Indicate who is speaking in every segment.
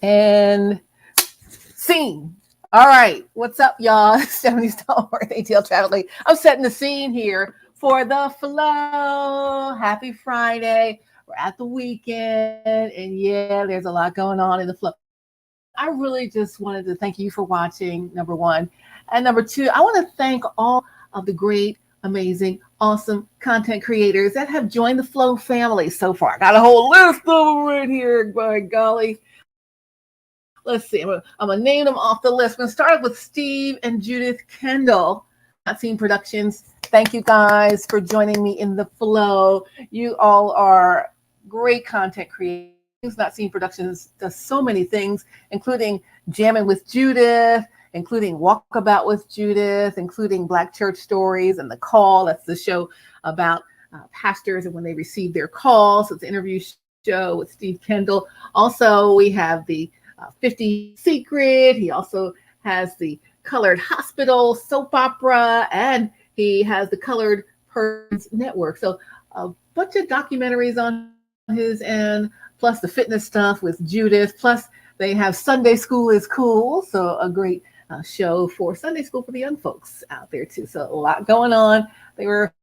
Speaker 1: And scene. All right, what's up, y'all? Stephanie Stallworth, ATL Travel League. I'm setting the scene here for the flow. Happy Friday. We're at the weekend, and yeah, there's a lot going on in the flow. I really just wanted to thank you for watching, number one. And number two, I want to thank all of the great, amazing, awesome content creators that have joined the Flow family so far. Got a whole list of them right here, by golly. Let's see. I'm gonna name them off the list. We're gonna start with Steve and Judith Kendall. Things Not Seen Productions. Thank you guys for joining me in the flow. You all are great content creators. Things Not Seen Productions does so many things, including jamming with Judith, including Walkabout with Judith, including Black Church Stories and The Call. That's the show about pastors and when they receive their calls. It's an interview show with Steve Kendall. Also, we have the 50 Secret. He also has the Colored Hospital soap opera, and he has the Colored Persons Network. So a bunch of documentaries on his end, plus the fitness stuff with Judith. Plus they have Sunday School is Cool, so a great show for Sunday school for the young folks out there too. So a lot going on. They were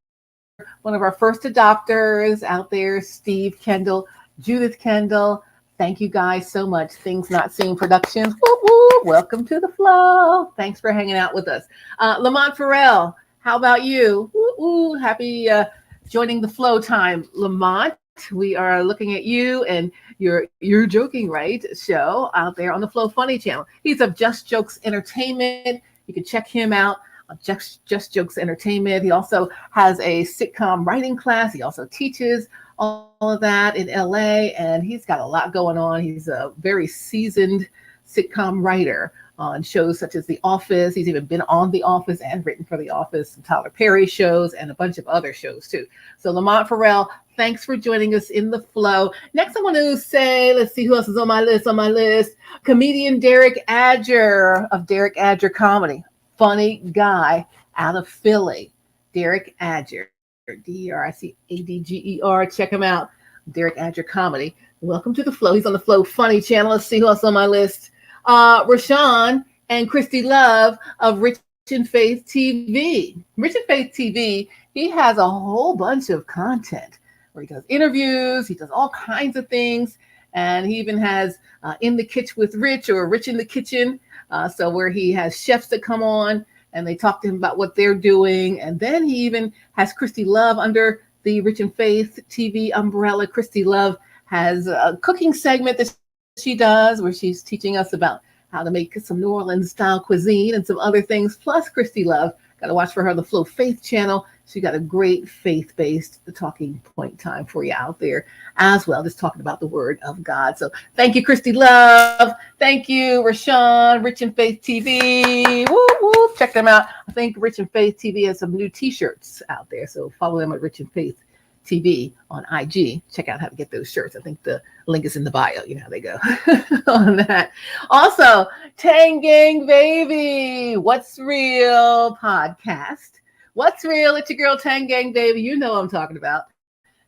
Speaker 1: one of our first adopters out there, Steve Kendall, Judith Kendall. Thank you guys so much. Things Not Seen Productions. Woo woo. Welcome to the flow. Thanks for hanging out with us. Lamont Farrell, how about you? Woo woo. Happy joining the flow time, Lamont. We are looking at you and you're joking, right? Show out there on the Flow Funny channel. He's of Just Jokes Entertainment. You can check him out on Just Jokes Entertainment. He also has a sitcom writing class. He also teaches all of that in LA, and he's got a lot going on. He's a very seasoned sitcom writer on shows such as The Office. He's even been on The Office and written for The Office, some Tyler Perry shows, and a bunch of other shows too. So Lamont Farrell, thanks for joining us in the flow. Next, I want to say, let's see who else is on my list. Comedian Derek Adger of Derek Adger Comedy. Funny guy out of Philly. Derek Adger, Dericadger. Check him out. Derek Adger Comedy. Welcome to the flow. He's on the Flow Funny channel. Let's see who else on my list. Rashawn and Christy Love of Rich and Faith TV. Rich and Faith TV, he has a whole bunch of content where he does interviews, he does all kinds of things, and he even has In the Kitchen with Rich or Rich in the Kitchen, so where he has chefs that come on and they talk to him about what they're doing. And then he even has Christy Love under the Rich and Faith TV umbrella. Christy Love has a cooking segment that she does where she's teaching us about how to make some New Orleans style cuisine and some other things. Plus, Christy Love, got to watch for her on the Flow Faith channel. She got a great faith-based talking point time for you out there as well, just talking about the word of God. So thank you, Christy Love. Thank you, Rashawn, Rich and Faith TV. Woo, woo. Check them out. I think Rich and Faith TV has some new t-shirts out there. So follow them at Rich and Faith TV on IG. Check out how to get those shirts. I think the link is in the bio. You know how they go on that. Also, Tang Gang Baby, What's Real podcast. What's Real? It's your girl Tang Gang Baby. You know what I'm talking about.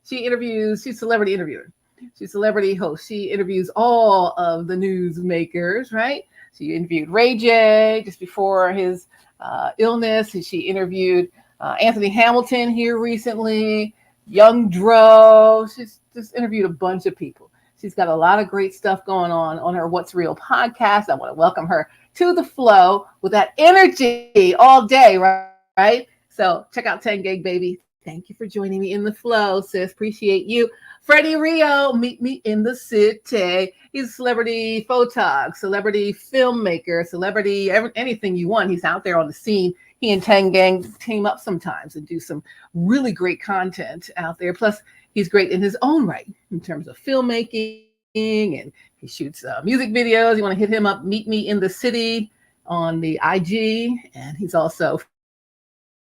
Speaker 1: She's celebrity interviewer. She's celebrity host. She interviews all of the newsmakers, right? She interviewed Ray J just before his illness. She interviewed Anthony Hamilton here recently. Young Dro. She's just interviewed a bunch of people. She's got a lot of great stuff going on her What's Real podcast. I want to welcome her to the flow with that energy all day, right? So check out 10 Gig Baby. Thank you for joining me in the flow, sis. Appreciate you. Freddie Rio, meet me in the city. He's a celebrity photog, celebrity filmmaker, celebrity anything you want. He's out there on the scene. He and Tang Gang team up sometimes and do some really great content out there. Plus, he's great in his own right in terms of filmmaking, and he shoots music videos. You want to hit him up, Meet Me in the City on the IG. And he's also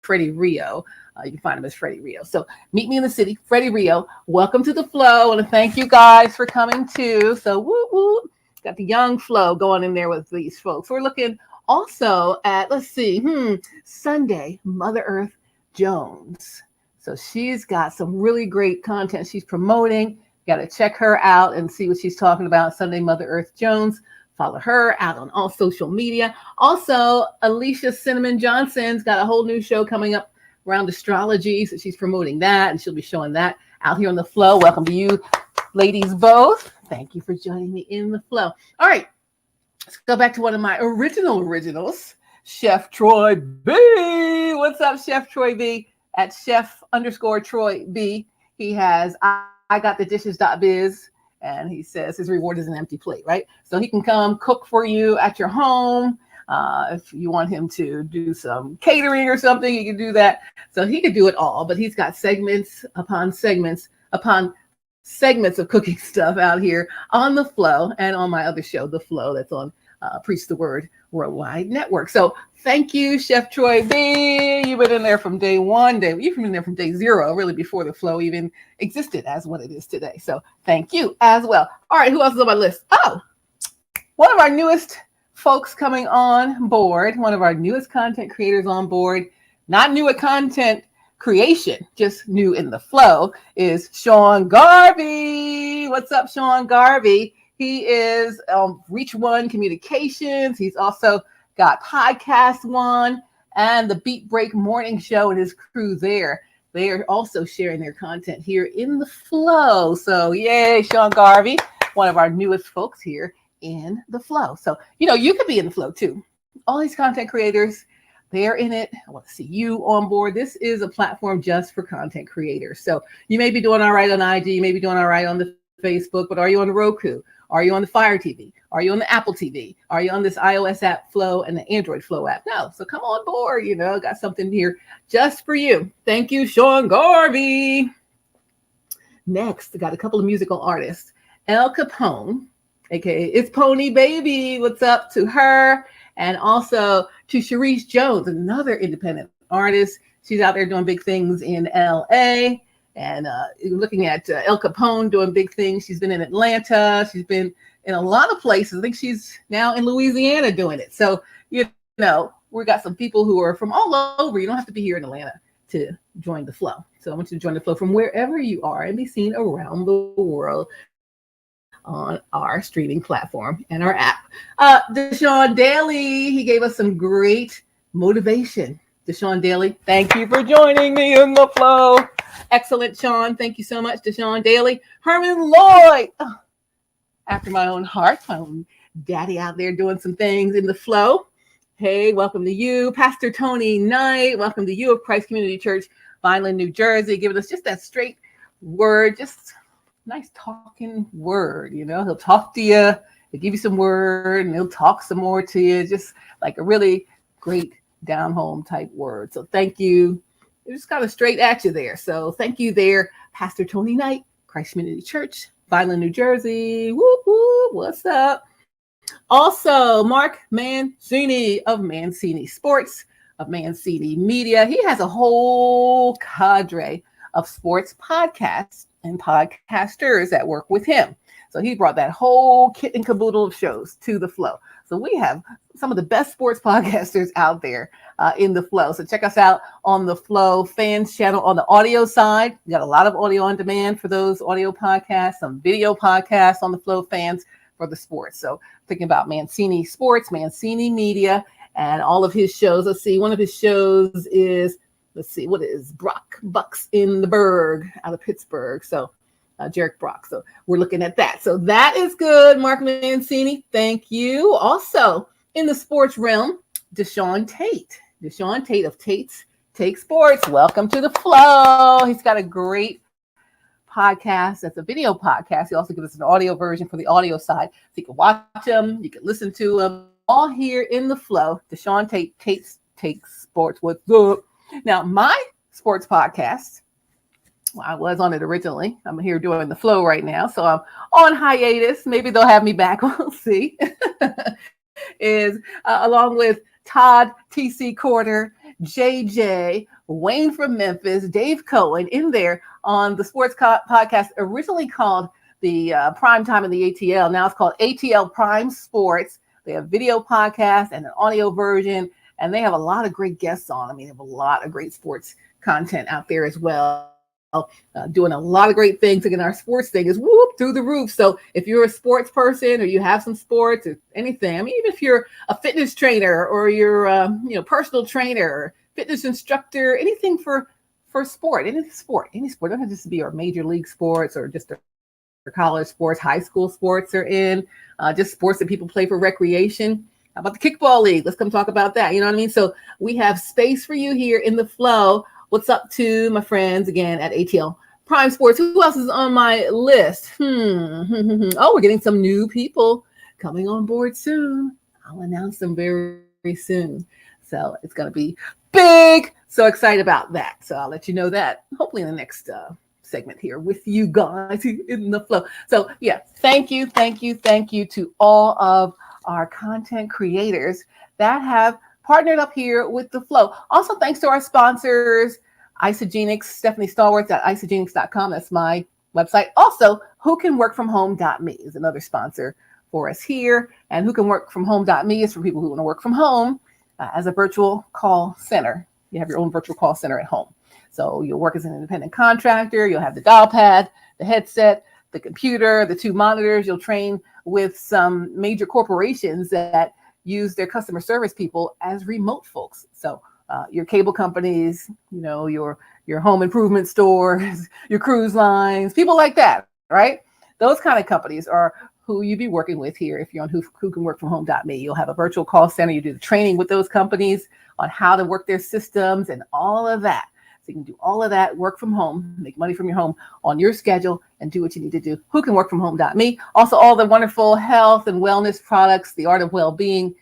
Speaker 1: Freddie Rio. You can find him as Freddie Rio. So Meet Me in the City, Freddie Rio. Welcome to the flow. I want to thank you guys for coming too. So woo woo. Got the young flow going in there with these folks. We're looking also at, let's see, Sunday, Mother Earth Jones. So she's got some really great content she's promoting. got to check her out and see what she's talking about. Sunday Mother Earth Jones. Follow her out on all social media. Also, Alicia Cinnamon Johnson's got a whole new show coming up around astrology. So she's promoting that, and she'll be showing that out here on the flow. Welcome to you, ladies, both. Thank you for joining me in the flow. All right, let's go back to one of my originals, Chef Troy B. What's up, Chef Troy B? At Chef_Troy B. He has I got the dishes.biz, and he says his reward is an empty plate, right? So he can come cook for you at your home. If you want him to do some catering or something, he can do that. So he could do it all, but he's got segments upon segments of cooking stuff out here on The Flow and on my other show, The Flow, that's on Preach the Word Worldwide Network. So thank you, Chef Troy B. You've been in there from day one. You've been in there from day zero, really before The Flow even existed as what it is today. So thank you as well. All right, who else is on my list? Oh, one of our newest folks coming on board, one of our newest content creators on board, not new at content creation, just new in the flow, is Sean Garvey. What's up, Sean Garvey? He is Reach One Communications. He's also got Podcast One and the Beat Break Morning Show and his crew there. They are also sharing their content here in the flow. So yay, Sean Garvey, one of our newest folks here in the flow. So, you could be in the flow too. All these content creators, they're in it. I want to see you on board. This is a platform just for content creators. So you may be doing all right on IG, you may be doing all right on the Facebook, but are you on the Roku? Are you on the Fire TV? Are you on the Apple TV? Are you on this iOS app Flow and the Android Flow app? No. So come on board. Got something here just for you. Thank you, Sean Garvey. Next, I got a couple of musical artists. El Capone, aka It's Pony Baby. What's up to her? And also to Sharice Jones, another independent artist. She's out there doing big things in LA. And looking at El Capone doing big things. She's been in Atlanta. She's been in a lot of places. I think she's now in Louisiana doing it. So, we got some people who are from all over. You don't have to be here in Atlanta to join the flow. So I want you to join the flow from wherever you are and be seen around the world on our streaming platform and our app. Deshaun Daly, he gave us some great motivation. Deshaun Daly, thank you for joining me in the flow. Excellent, Sean. Thank you so much, Deshaun Daly. Herman Lloyd, after my own heart, my own daddy out there doing some things in the flow. Hey, welcome to you. Pastor Tony Knight, welcome to you of Christ Community Church, Vineland, New Jersey, giving us just that straight word, just nice talking word. He'll talk to you, he'll give you some word, and he'll talk some more to you, just like a really great down home type word. So thank you. It just got a straight at you there. So thank you there, Pastor Tony Knight, Christ Community Church, Vineland, New Jersey. Whoop, whoop, what's up? Also, Mark Mancini of Mancini Sports, of Mancini Media. He has a whole cadre of sports podcasts and podcasters that work with him. So he brought that whole kit and caboodle of shows to the flow. So we have some of the best sports podcasters out there in the flow. So check us out on the Flow Fans channel on the audio side. We got a lot of audio on demand for those audio podcasts, some video podcasts on the Flow Fans for the sports. So thinking about Mancini Sports, Mancini Media, and all of his shows. Let's see, one of his shows is, what is Brock Bucks in the Berg out of Pittsburgh. So Jarek Brock. So we're looking at that. So that is good, Mark Mancini. Thank you. Also in the sports realm, Deshaun Tate. Deshaun Tate of Tate's Take Sports. Welcome to the flow. He's got a great podcast. That's a video podcast. He also gives us an audio version for the audio side. So you can watch him, you can listen to him, all here in the flow. Deshaun Tate, Tate's Take Sports. What's up? Now, my sports podcast, well, I was on it originally. I'm here doing the flow right now. So I'm on hiatus. Maybe they'll have me back. We'll see. Is along with Todd T.C. Corder, JJ, Wayne from Memphis, Dave Cohen in there on the sports podcast originally called the Prime Time in the ATL. Now it's called ATL Prime Sports. They have video podcast and an audio version, and they have a lot of great guests on. I mean, they have a lot of great sports content out there as well. doing a lot of great things. Again, our sports thing is whoop through the roof. So if you're a sports person or you have some sports or anything, I mean, even if you're a fitness trainer or you're personal trainer, or fitness instructor, anything for sport, any sport, don't have to be our major league sports or just our college sports, high school sports are in, just sports that people play for recreation. How about the kickball league? Let's come talk about that. You know what I mean? So we have space for you here in the flow. What's up to my friends again at ATL Prime Sports? Who else is on my list? Oh, we're getting some new people coming on board soon. I'll announce them very, very soon. So it's going to be big. So excited about that. So I'll let you know that hopefully in the next segment here with you guys in the flow. So yeah, thank you to all of our content creators that have partnered up here with the flow. Also, thanks to our sponsors, Isagenix, Stephanie Stallworth at isagenix.com. That's my website. Also, whocanworkfromhome.me is another sponsor for us here. And whocanworkfromhome.me is for people who want to work from home as a virtual call center. You have your own virtual call center at home. So you'll work as an independent contractor. You'll have the dial pad, the headset, the computer, the 2 monitors. You'll train with some major corporations that use their customer service people as remote folks. So your cable companies, your home improvement stores, your cruise lines, people like that, right? Those kind of companies are who you'd be working with here if you're on whocanworkfromhome.me. You'll have a virtual call center. You do the training with those companies on how to work their systems and all of that. So you can do all of that, work from home, make money from your home on your schedule, and do what you need to do. Whocanworkfromhome.me. Also, all the wonderful health and wellness products, the art of well-being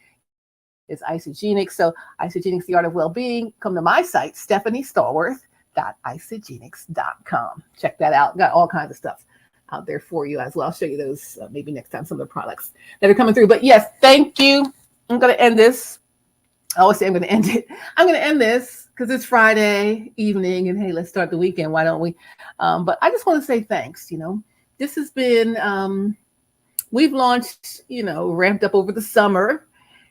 Speaker 1: is Isagenix. So Isagenix, the art of well-being. Come to my site, stephaniestallworth.isagenix.com. Check that out. Got all kinds of stuff out there for you as well. I'll show you those maybe next time, some of the products that are coming through. But yes, thank you. I'm going to end this. I always say I'm going to end it. I'm going to end this because it's Friday evening and hey, let's start the weekend. Why don't we? But I just want to say thanks. This has been, we've launched, ramped up over the summer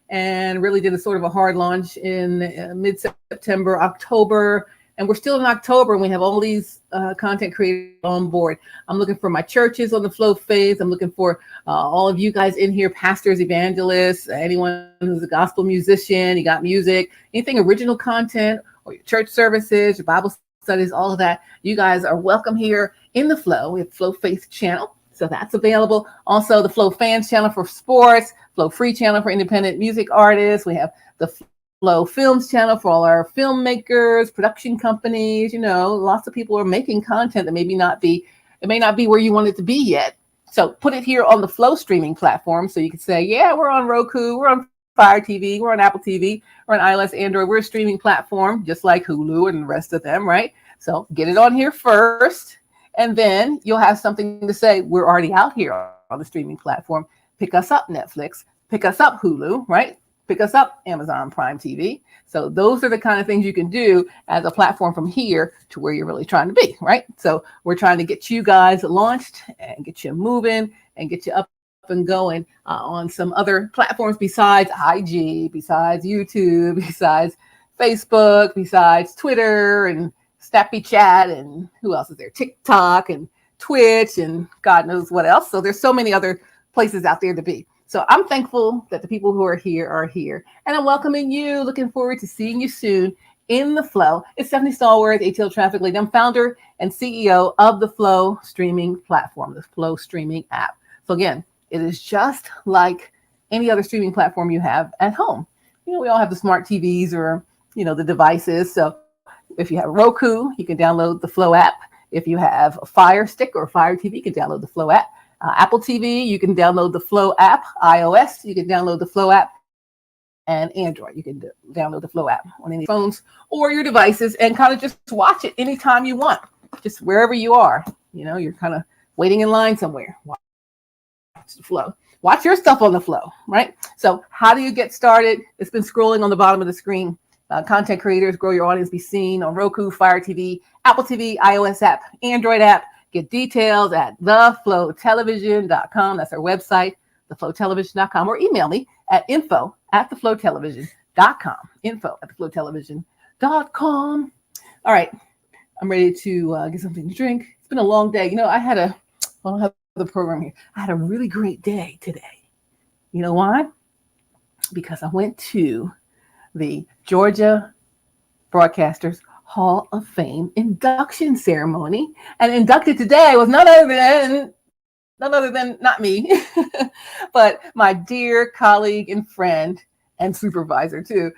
Speaker 1: and really did a sort of a hard launch in mid-September, October. And we're still in October and we have all these content creators on board. I'm looking for my churches on the flow phase. I'm looking for all of you guys in here, pastors, evangelists, anyone who's a gospel musician, you got music, anything original content or your church services, your Bible studies, all of that. You guys are welcome here in the flow. We have Flow Faith channel. So that's available. Also the Flow Fans channel for sports, Flow Free channel for independent music artists. We have the Flow Films channel for all our filmmakers, production companies. Lots of people are making content that may not be where you want it to be yet. So put it here on the Flow streaming platform. So you can say, yeah, we're on Roku, we're on Fire TV, we're on Apple TV, we're on iOS, Android. We're a streaming platform, just like Hulu and the rest of them, right? So get it on here first, and then you'll have something to say, we're already out here on the streaming platform. Pick us up, Netflix. Pick us up, Hulu, right? Pick us up, Amazon Prime TV. So those are the kind of things you can do as a platform from here to where you're really trying to be, right? So we're trying to get you guys launched and get you moving and get you up and going on some other platforms besides IG, besides YouTube, besides Facebook, besides Twitter and Snappy Chat, and who else is there? TikTok and Twitch and God knows what else. So there's so many other places out there to be. So I'm thankful that the people who are here, and I'm welcoming you. Looking forward to seeing you soon in the flow. It's Stephanie Stallworth, ATL Traffic Lead. I'm founder and CEO of the Flow streaming platform, the Flow streaming app. So again, it is just like any other streaming platform you have at home. We all have the smart TVs or, the devices. So if you have Roku, you can download the Flow app. If you have a Fire Stick or a Fire TV, you can download the Flow app. Apple TV, you can download the Flow app. iOS, you can download the Flow app. And Android, you can download the Flow app on any phones or your devices and kind of just watch it anytime you want, just wherever you are. You're kind of waiting in line somewhere. Watch the flow. Watch your stuff on the flow, right? So how do you get started? It's been scrolling on the bottom of the screen. Content creators, grow your audience, be seen on Roku, Fire TV, Apple TV, iOS app, Android app. Get details at theflowtelevision.com. That's our website, theflowtelevision.com, or email me at info@theflowtelevision.com. Info@theflowtelevision.com. All right. I'm ready to get something to drink. It's been a long day. I don't have the program here. I had a really great day today. You know why? Because I went to the Georgia Broadcasters Hall of Fame induction ceremony, and inducted today was none other than not me, but my dear colleague and friend and supervisor too,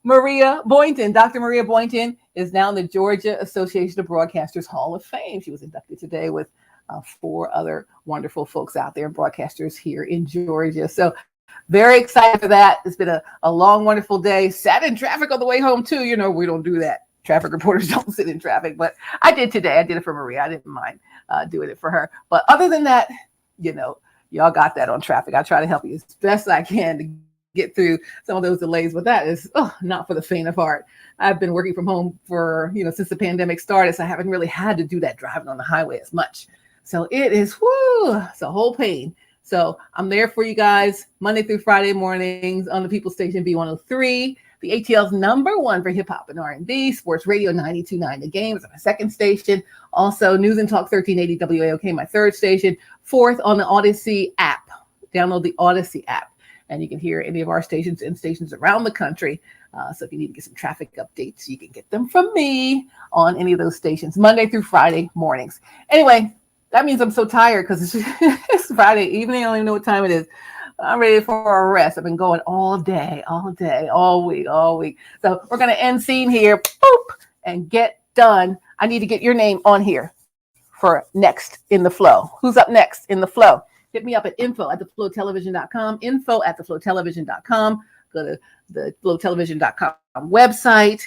Speaker 1: Maria Boynton. Dr. Maria Boynton is now in the Georgia Association of Broadcasters Hall of Fame. She was inducted today with 4 other wonderful folks out there, broadcasters here in Georgia. So very excited for that. It's been a long, wonderful day. Sat in traffic on the way home too. We don't do that. Traffic reporters don't sit in traffic, but I did today. I did it for Maria. I didn't mind doing it for her. But other than that, y'all got that on traffic. I try to help you as best I can to get through some of those delays, but that is not for the faint of heart. I've been working from home for, since the pandemic started, so I haven't really had to do that driving on the highway as much. So it is, it's a whole pain. So I'm there for you guys Monday through Friday mornings on the People Station B103, the ATL's #1 for hip hop and R&B, Sports Radio 92.9 The Game is my second station. Also News and Talk 1380 WAOK, my third station. Fourth on the Odyssey app. Download the Odyssey app, and you can hear any of our stations and stations around the country. So if you need to get some traffic updates, you can get them from me on any of those stations Monday through Friday mornings. Anyway, that means I'm so tired because it's Friday evening. I don't even know what time it is. I'm ready for a rest. I've been going all day, all week. So we're going to end scene here, boop, and get done. I need to get your name on here for next in the flow. Who's up next in the flow? Hit me up at info@theflowtelevision.com, info@theflowtelevision.com. Go to the flowtelevision.com website,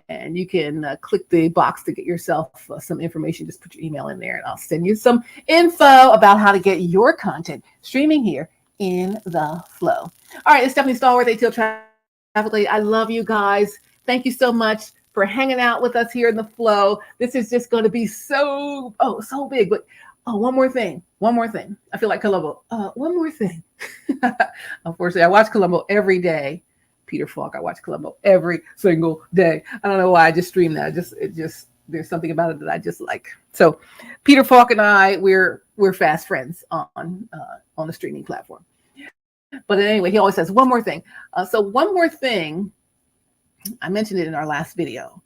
Speaker 1: and you can click the box to get yourself some information. Just put your email in there, and I'll send you some info about how to get your content streaming here in the flow. All right, it's Stephanie Stallworth, ATL Traffic Lady. I love you guys. Thank you so much for hanging out with us here in the flow. This is just going to be so big. But one more thing. I feel like Columbo. One more thing. Unfortunately, I watch Columbo every day. Peter Falk. I watch Columbo every single day. I don't know why I just stream that. There's something about it that I just like. So Peter Falk and I, we're fast friends on the streaming platform. But anyway, he always says one more thing. So one more thing, I mentioned it in our last video.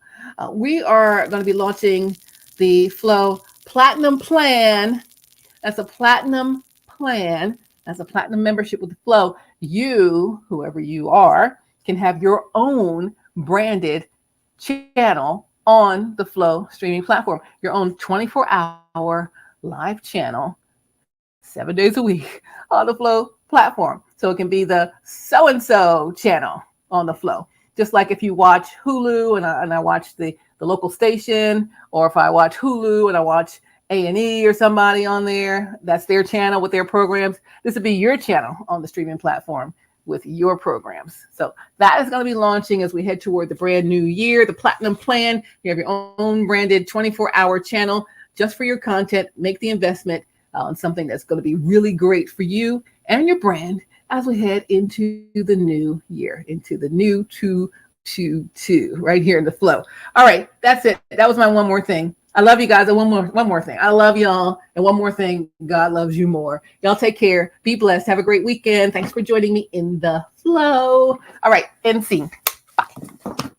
Speaker 1: We are going to be launching the Flow Platinum Plan. That's a platinum plan. That's a platinum membership with the Flow. You, whoever you are, can have your own branded channel on the Flow streaming platform, your own 24-hour live channel, 7 days a week on the Flow platform. So it can be the so-and-so channel on the Flow. Just like if you watch Hulu and I watch the local station, or if I watch Hulu and I watch A&E or somebody on there, that's their channel with their programs. This would be your channel on the streaming platform with your programs. So that is going to be launching as we head toward the brand new year, the Platinum Plan. You have your own branded 24-hour channel just for your content. Make the investment on something that's going to be really great for you and your brand as we head into the new year, into the new 222 right here in the Flow. All right, that's it. That was my one more thing. I love you guys. And one more thing. I love y'all. And one more thing. God loves you more. Y'all take care. Be blessed. Have a great weekend. Thanks for joining me in the Flow. All right. End scene. Bye.